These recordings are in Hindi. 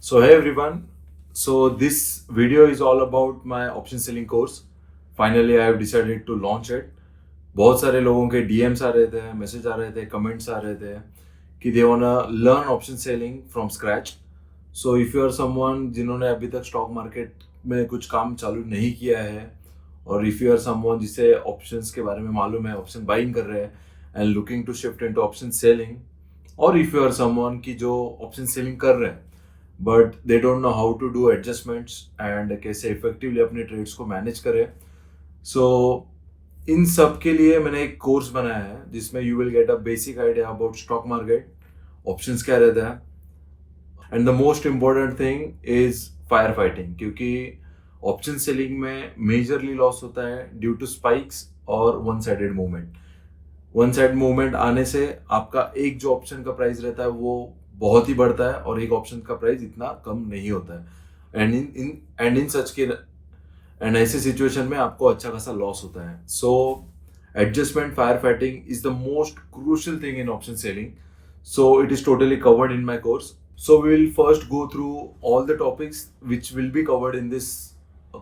So hey everyone. So this video is all about my option selling course. Finally I have decided to launch it. बहुत सारे लोगों के DMs आ रहे थे, मैसेज आ रहे थे, कमेंट्स आ रहे थे कि they wanna learn option selling from scratch. So if you are someone जिन्होंने अभी तक स्टॉक मार्केट में कुछ काम चालू नहीं किया है, और इफ यू आर समवन जिसे ऑप्शंस के बारे में मालूम है, ऑप्शन बाइंग कर रहे हैं and looking to shift into option selling, और इफ यू आर समवन की जो ऑप्शन सेलिंग कर रहे हैं but they don't know how to do adjustments and कैसे इफेक्टिवली अपने ट्रेड्स को मैनेज करें. सो इन सब के लिए मैंने एक कोर्स बनाया है जिसमें you will get a basic idea about stock market, options क्या रहता है, and the most important thing is fire fighting, क्योंकि ऑप्शन सेलिंग में मेजरली लॉस होता है ड्यू टू स्पाइक्स और one sided movement. One side movement आने से आपका एक जो ऑप्शन का प्राइस रहता है वो बहुत ही बढ़ता है और एक ऑप्शन का प्राइस इतना कम नहीं होता है. एंड इन सच के एंड ऐसे सिचुएशन में आपको अच्छा खासा लॉस होता है. So adjustment fire fighting is the most crucial thing in option selling. So it is totally covered in my course. So we will first go through all the topics which will be covered in this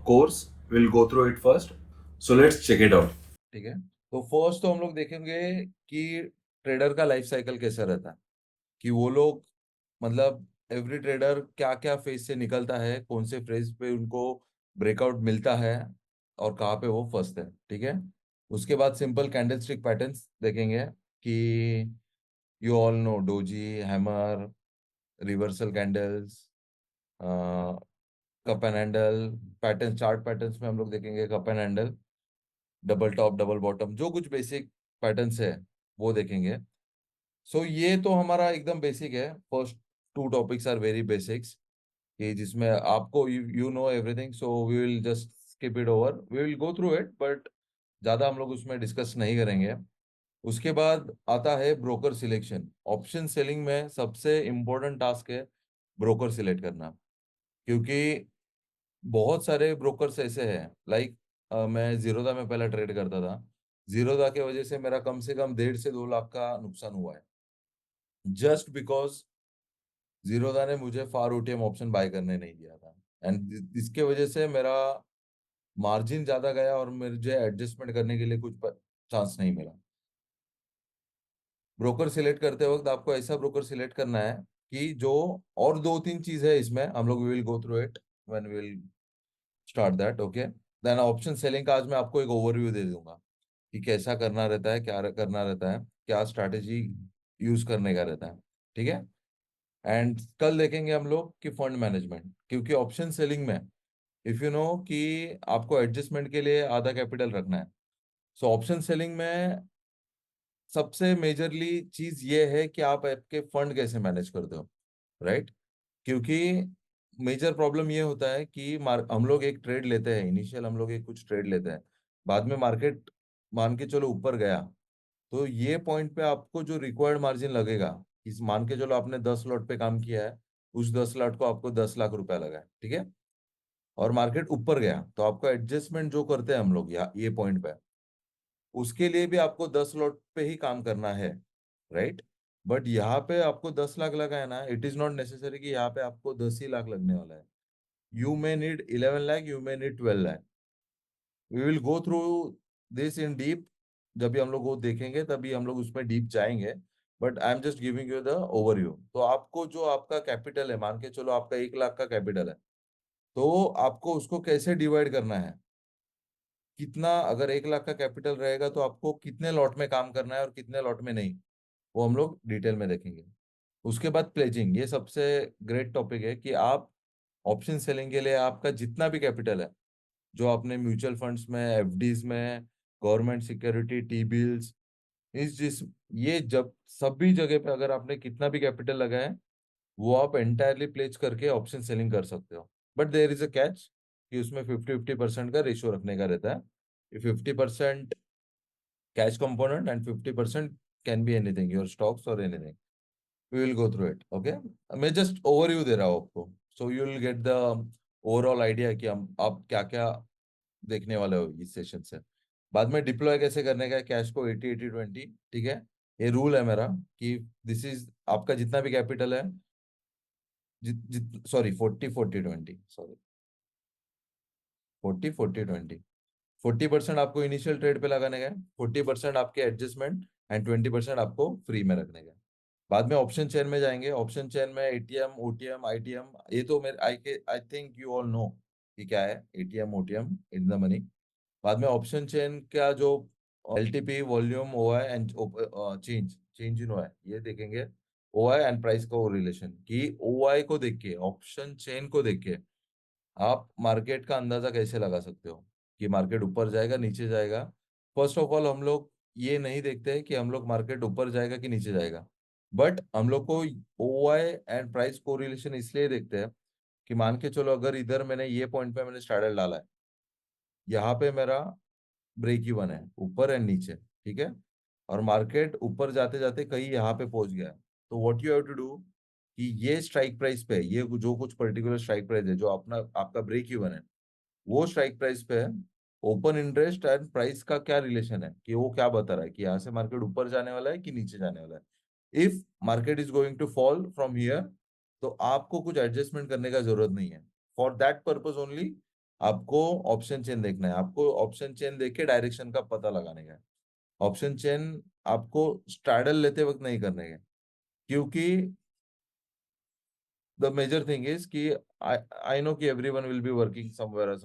course. We'll go through it first. So let's check it out. ठीक है, तो फर्स्ट तो हम लोग देखेंगे कि ट्रेडर का लाइफ साइकिल कैसा रहता है, कि वो लोग मतलब एवरी ट्रेडर क्या क्या फेज से निकलता है, कौन से फेज पे उनको ब्रेकआउट मिलता है और कहाँ पे वो फंसते हैं. ठीक है, उसके बाद सिंपल कैंडलस्टिक पैटर्न्स देखेंगे कि you all no doji, hammer, reversal candles, cup and handle pattern. Chart patterns में हम लोग देखेंगे cup and handle, double top, double bottom, जो कुछ बेसिक पैटर्न्स है वो देखेंगे. सो ये तो हमारा एकदम बेसिक है. First two topics are very basics, कि जिसमें आपको you know everything, so we will just skip it over, we will go through it, but ज़्यादा हम लोग उसमें डिस्कस नहीं करेंगे. उसके बाद आता है ब्रोकर सिलेक्शन. ऑप्शन सेलिंग में सबसे इम्पोर्टेंट टास्क है ब्रोकर सिलेक्ट करना, क्योंकि बहुत सारे ब्रोकर्स ऐसे हैं. लाइक मैं जीरोधा में पहले ट्रेड करता था. जीरोधा के वजह से मेरा कम से कम 1.5 से 2 लाख का नुकसान हुआ है, जस्ट बिकॉज जीरोधा ने मुझे फार ओटीएम ऑप्शन बाय करने नहीं दिया था. एंड इसके वजह से मेरा मार्जिन ज्यादा गया और मुझे एडजस्टमेंट करने के लिए कुछ चांस नहीं मिला. ब्रोकर सिलेक्ट करते वक्त आपको ऐसा ब्रोकर सिलेक्ट करना है कि जो, और दो तीन चीज है इसमें, हम लोग will go through it when we will start that. Okay, then option selling का आज मैं आपको एक ओवरव्यू दे दूंगा कि कैसा करना रहता है, क्या करना रहता है, क्या स्ट्रैटेजी यूज करने का रहता है. ठीक है, एंड कल देखेंगे हम लोग कि फंड मैनेजमेंट, क्योंकि ऑप्शन सेलिंग में इफ यू नो कि आपको एडजस्टमेंट के लिए आधा कैपिटल रखना है. सो ऑप्शन सेलिंग में सबसे मेजरली चीज ये है कि आप आपके फंड कैसे मैनेज करते हो, राइट. क्योंकि मेजर प्रॉब्लम ये होता है कि हम लोग एक ट्रेड लेते हैं, इनिशियल हम लोग एक कुछ ट्रेड लेते हैं, बाद में मार्केट मान के चलो ऊपर गया, तो ये पॉइंट पे आपको जो रिक्वायर्ड मार्जिन लगेगा, इस मान के चलो आपने 10 लॉट पे काम किया है, उस 10 लॉट को आपको 10 लाख रुपया लगा है. ठीक है, और मार्केट ऊपर गया तो आपको एडजस्टमेंट जो करते हैं हम लोग ये पॉइंट पे, उसके लिए भी आपको 10 लॉट पे ही काम करना है, राइट. बट यहाँ पे आपको 10 लाख लगा है ना, इट इज नॉट नेसेसरी कि यहाँ पे आपको 10 ही लाख लगने वाला है. You may need 11 lakh, you may need 12 lakh. We will go through this in deep. जब भी हम लोग वो देखेंगे तभी हम लोग उसमें डीप जाएंगे, but I am just giving you the overview. तो आपको जो आपका कैपिटल है, मान के चलो आपका 1 लाख का कैपिटल है, तो आपको उसको कैसे डिवाइड करना है, कितना, अगर 1 लाख का कैपिटल रहेगा तो आपको कितने लॉट में काम करना है और कितने लॉट में नहीं, वो हम लोग डिटेल में देखेंगे. उसके बाद प्लेजिंग, ये सबसे ग्रेट टॉपिक है कि आप ऑप्शन सेलिंग के लिए आपका जितना भी कैपिटल है, जो आपने म्यूचुअल फंड्स में, एफडीज में, गवर्नमेंट सिक्योरिटी, टी बिल्स, इस जिस ये जब सभी जगह पे अगर आपने कितना भी कैपिटल लगाया है, वो आप एंटायरली प्लेज करके ऑप्शन सेलिंग कर सकते हो. But there is a catch, कि उसमें 50-50% का रेशियो रखने का रहता है. 50% cash component and 50% can be anything, your stocks और anything. We will go through it. Okay, मैं जस्ट ओवरव्यू दे रहा हूँ आपको, so you will get the overall idea कि हम आप क्या क्या देखने वाले हो इस सेशन से. बाद में डिप्लॉय कैसे करने का है कैश को, 80-80-20. ठीक है, ये रूल है मेरा कि दिस इज आपका जितना भी कैपिटल है, सॉरी 40-40-20, सॉरी 40-40-20। 40% आपको इनिशियल ट्रेड पे लगाने का है, 40% आपके एडजस्टमेंट एंड 20% आपको फ्री में रखने का है। बाद में ऑप्शन चेन में जाएंगे। ऑप्शन चेन में एटीएम, ओटीएम, आईटीएम, ये तो मेरे I think you all know कि क्या है ATM, OTM in the money. बाद में ऑप्शन चेन का जो LTP, volume, OI and change change in OI, ये देखेंगे। ओआई एंड प्राइस का रिलेशन कि ओआई को देख के, ऑप्शन चेन को देख के आप मार्केट का अंदाजा कैसे लगा सकते हो कि मार्केट ऊपर जाएगा, नीचे जाएगा। फर्स्ट ऑफ ऑल हम लोग ये नहीं देखते हैं कि हम लोग मार्केट ऊपर जाएगा कि नीचे जाएगा, बट हम लोग को ओआई एंड प्राइस कोरिलेशन इसलिए देखते हैं कि मान के चलो अगर इधर मैंने ये पॉइंट पे मैंने स्ट्रैडल डाला है, यहाँ पे मेरा ब्रेक इवन है ऊपर एंड नीचे, ठीक है, और मार्केट ऊपर जाते जाते कहीं यहाँ पे पहुंच गया है, तो what you have to do कि ये स्ट्राइक प्राइस पे, ये जो कुछ पर्टिकुलर स्ट्राइक प्राइस है जो अपना आपका ब्रेक इवन है, वो स्ट्राइक प्राइस पे है। ओपन इंटरेस्ट एंड प्राइस का क्या रिलेशन है कि वो क्या बता रहा है कि यहाँ से मार्केट ऊपर जाने वाला है कि नीचे जाने वाला है। If market is going to fall from here, तो आपको कुछ एडजस्टमेंट करने का जरूरत नहीं है। फॉर दैट पर्पज ओनली आपको ऑप्शन चेन देखना है, आपको ऑप्शन चेन देख के डायरेक्शन का पता लगाने का है। ऑप्शन चेन आपको स्ट्रैडल लेते वक्त नहीं करने का, क्योंकि द मेजर थिंग इज कि आई नो कि everyone will be working somewhere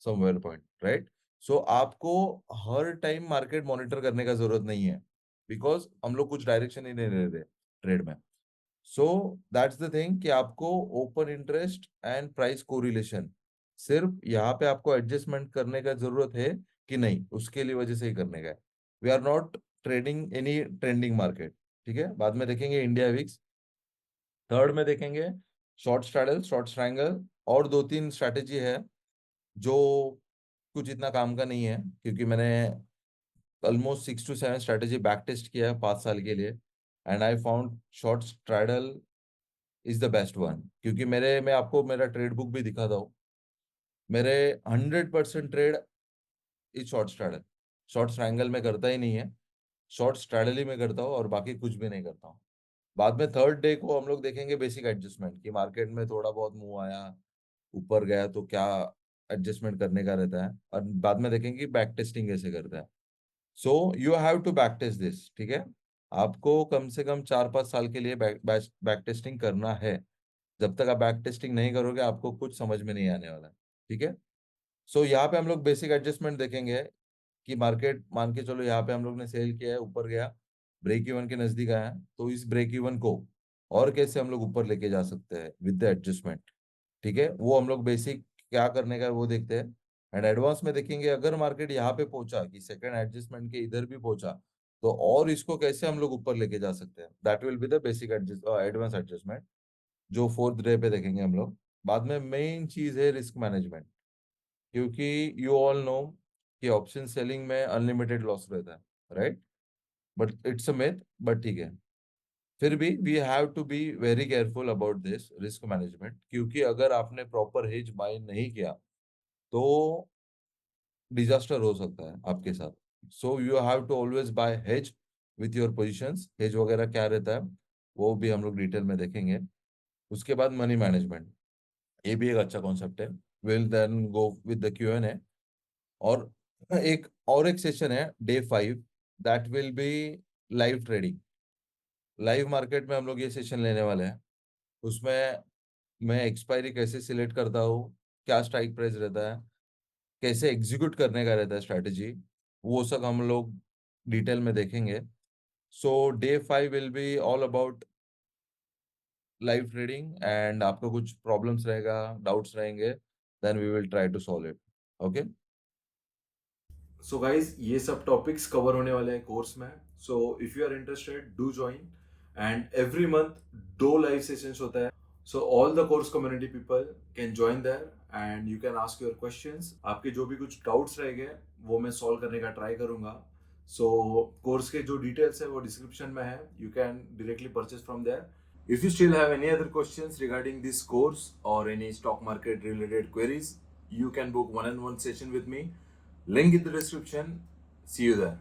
somewhere point, right. So आपको हर टाइम मार्केट मॉनिटर करने का जरूरत नहीं है, बिकॉज हम लोग कुछ डायरेक्शन ही नहीं ले रहे ट्रेड में। सो दैट्स द थिंग कि आपको open interest and price correlation सिर्फ यहाँ पे आपको एडजस्टमेंट करने का जरूरत है कि नहीं, उसके लिए वजह से ही करने का है। We are not trading any trending market, ठीक है। बाद में देखेंगे इंडिया विक्स। थर्ड में देखेंगे शॉर्ट स्ट्रैडल, शॉर्ट ट्रायंगल, और दो तीन स्ट्रैटेजी है जो कुछ इतना काम का नहीं है, क्योंकि मैंने almost 6 to 7 strategy back test किया है 5 साल के लिए, and I found short straddle is the best one. क्योंकि मैं आपको मेरा ट्रेड बुक भी दिखाता हूँ। मेरे 100% trade is short straddle. Short triangle में करता ही नहीं है, शॉर्ट स्ट्रैडल ही में करता हूँ और बाकी कुछ भी नहीं करता हूँ। बाद में थर्ड डे को हम लोग देखेंगे बेसिक एडजस्टमेंट कि मार्केट में थोड़ा बहुत मूव आया, ऊपर गया तो क्या एडजस्टमेंट करने का रहता है, और बाद में देखेंगे बैक टेस्टिंग कैसे करता है। So you have to back test this, ठीक है। आपको कम से कम 4-5 साल के लिए बैक टेस्टिंग करना है। जब तक आप बैक टेस्टिंग नहीं करोगे आपको कुछ समझ में नहीं आने वाला है, ठीक है। सो यहाँ पे हम लोग बेसिक एडजस्टमेंट देखेंगे कि मार्केट मान के चलो यहाँ पे हम लोग ने सेल किया है, ऊपर गया, ब्रेक इवन के नजदीक आया, तो इस ब्रेक इवन को और कैसे हम लोग ऊपर लेके जा सकते हैं विद द एडजस्टमेंट, ठीक है। वो हम लोग बेसिक क्या करने का है वो देखते हैं। एंड एडवांस में देखेंगे अगर मार्केट यहाँ पे पहुंचा कि सेकंड एडजस्टमेंट के इधर भी पहुंचा, तो और इसको कैसे हम लोग ऊपर लेके जा सकते हैं, that will be the basic advance adjustment, जो फोर्थ डे पे देखेंगे हम लोग। बाद में मेन चीज है रिस्क मैनेजमेंट, क्योंकि यू ऑल नो कि ऑप्शन सेलिंग में अनलिमिटेड लॉस रहता है, right. But it's a myth, but ठीक है। फिर भी we have to be very careful about this risk management, क्योंकि अगर आपने प्रॉपर हेज बाय नहीं किया तो डिजास्टर हो सकता है आपके साथ। So you have to always buy hedge with your positions. Hedge वगैरह क्या रहता है वो भी हम लोग डिटेल में देखेंगे। उसके बाद मनी मैनेजमेंट, ये भी एक अच्छा कॉन्सेप्ट है। Will then go with the Q&A। और एक सेशन है day 5, that will be live trading. Live market में हम लोग ये सेशन लेने वाले हैं। उसमें मैं एक्सपायरी कैसे सिलेक्ट करता हूँ, क्या स्ट्राइक प्राइस रहता है, कैसे एग्जीक्यूट करने का रहता है स्ट्रैटेजी, वो सब हम लोग डिटेल में देखेंगे। So day 5 will be all about live trading, and आपको कुछ प्रॉब्लम्स रहेगा, डाउट्स रहेंगे, then we will try to solve it, okay. So guys ये सब टॉपिक्स कवर होने वाले हैं कोर्स में। So if you are interested do join. And every month 2 live sessions होता है। So all the course community people can join there and you can ask your questions. आपके जो भी कुछ डाउट्स रह गए वो मैं सॉल्व करने का ट्राई करूंगा। सो कोर्स के जो डिटेल्स है वो डिस्क्रिप्शन में है, you can directly purchase from there. If you still have any other questions regarding this course or any stock market related queries, you can book one-on-one session with me. Link in the description. See you there.